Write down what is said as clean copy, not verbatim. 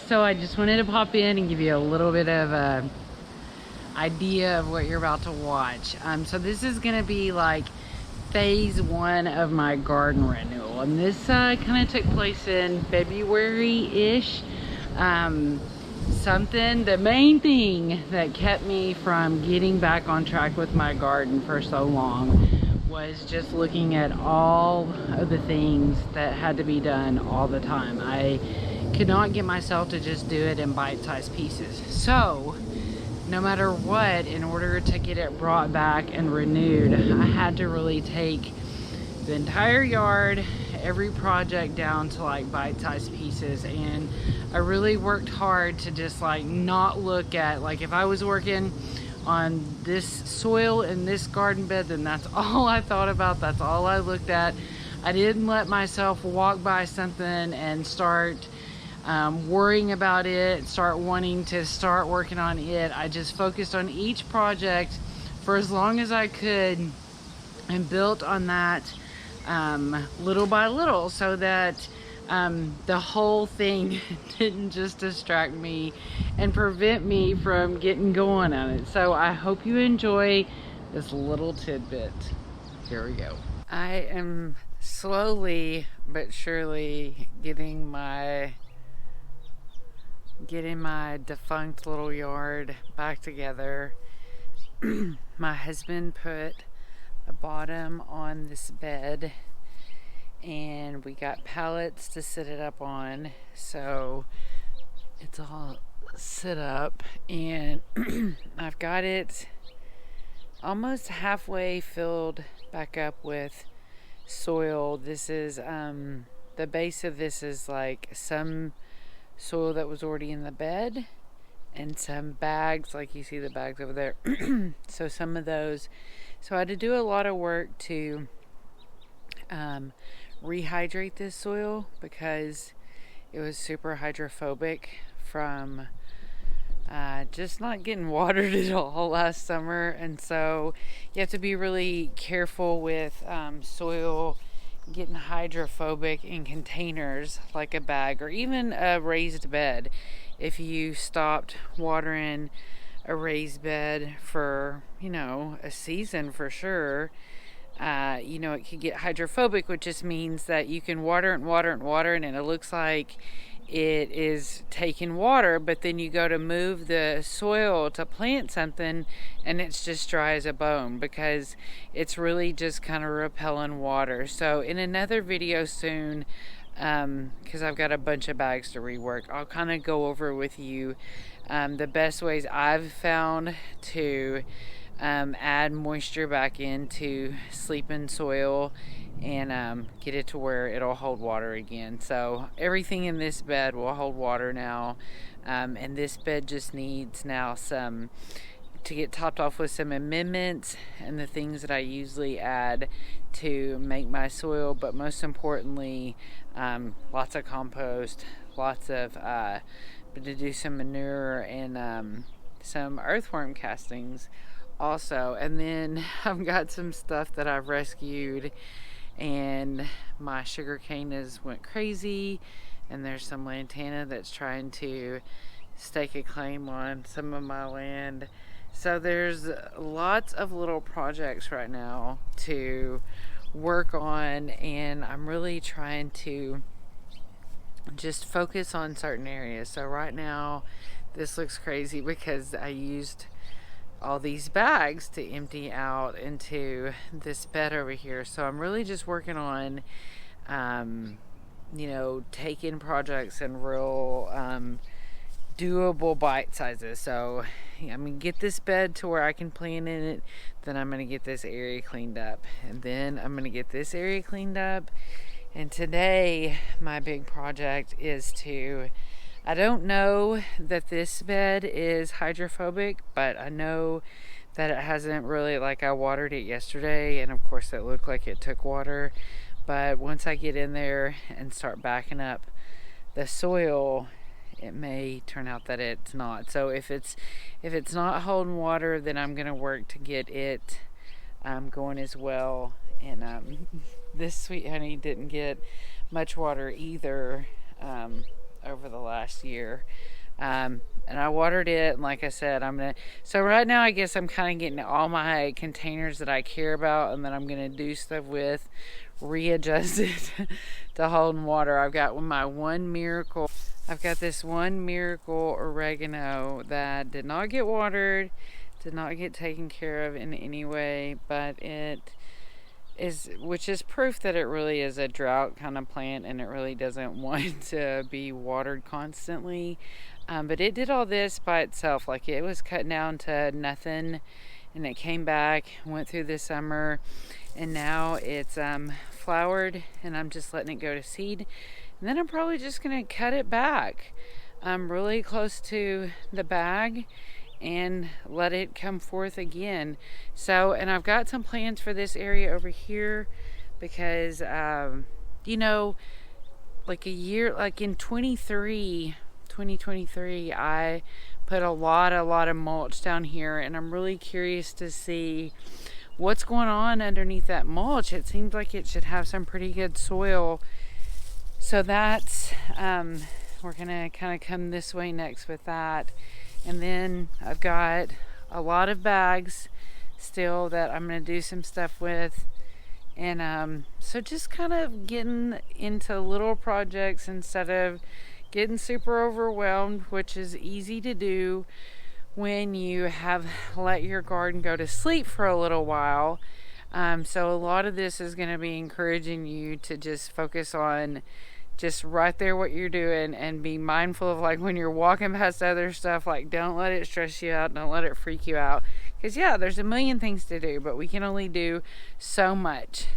So I just wanted to pop in and give you a little bit of a idea of what you're about to watch. So this is gonna be like phase one of my garden renewal, and this kind of took place in February-ish. The main thing that kept me from getting back on track with my garden for so long was just looking at all of the things that had to be done all the time. I could not get myself to just do it in bite-sized pieces. So no matter what, in order to get it brought back and renewed, I had to really take the entire yard, every project down to like bite-sized pieces. And I really worked hard to just like not look at, like, if I was working on this soil in this garden bed, then that's all I thought about, that's all I looked at. I didn't let myself walk by something and start worrying about it, start wanting to start working on it. I just focused on each project for as long as I could and built on that little by little, so that the whole thing didn't just distract me and prevent me from getting going on it. So I hope you enjoy this little tidbit. Here we go. I am slowly but surely getting my defunct little yard back together. My husband put a bottom on this bed and we got pallets to sit it up on, so it's all set up, and I've got it almost halfway filled back up with soil. This is the base of this is like some soil that was already in the bed and some bags, like you see the bags over there. So some of those, so I had to do a lot of work to rehydrate this soil because it was super hydrophobic from just not getting watered at all last summer. And so you have to be really careful with soil getting hydrophobic in containers like a bag or even a raised bed. If you stopped watering a raised bed for, a season for sure, it could get hydrophobic, which just means that you can water and water and water and it looks like it is taking water, but then you go to move the soil to plant something and it's just dry as a bone because it's really just kind of repelling water. So in another video soon, because I've got a bunch of bags to rework, I'll kind of go over with you the best ways I've found to add moisture back into sleeping soil and get it to where it'll hold water again. So everything in this bed will hold water now, and this bed just needs now to get topped off with some amendments and the things that I usually add to make my soil, but most importantly, lots of compost, lots of to do some manure and some earthworm castings also. And then I've got some stuff that I've rescued, and my sugarcane went crazy, and there's some lantana that's trying to stake a claim on some of my land. So there's lots of little projects right now to work on, and I'm really trying to just focus on certain areas. So right now this looks crazy because I used all these bags to empty out into this bed over here. So I'm really just working on taking projects in real doable bite sizes. So I'm gonna get this bed to where I can plant in it, then I'm gonna get this area cleaned up, and then I'm gonna get this area cleaned up. And today my big project is I don't know that this bed is hydrophobic, but I know that it hasn't really, like, I watered it yesterday and of course it looked like it took water, but once I get in there and start backing up the soil, it may turn out that it's not. So if it's not holding water, then I'm gonna work to get it going as well. And this sweet honey didn't get much water either over for the last year. And I watered it, and like I said, so right now I guess I'm kind of getting all my containers that I care about and that I'm gonna do stuff with readjusted to holding water. I've got this one miracle oregano that did not get watered, did not get taken care of in any way, but which is proof that it really is a drought kind of plant and it really doesn't want to be watered constantly. But it did all this by itself. Like, it was cut down to nothing, and it came back, went through the summer, and now it's flowered, and I'm just letting it go to seed. And then I'm probably just gonna cut it back really close to the bag and let it come forth again. So, and I've got some plans for this area over here because you know, like in 2023, I put a lot of mulch down here, and I'm really curious to see what's going on underneath that mulch. It seems like it should have some pretty good soil. So that's we're gonna kind of come this way next with that. And then I've got a lot of bags still that I'm gonna do some stuff with. And so just kind of getting into little projects instead of getting super overwhelmed, which is easy to do when you have let your garden go to sleep for a little while. So a lot of this is going to be encouraging you to just focus on just right there what you're doing and be mindful of, like, when you're walking past other stuff, like, don't let it stress you out, don't let it freak you out, because yeah, there's a million things to do, but we can only do so much.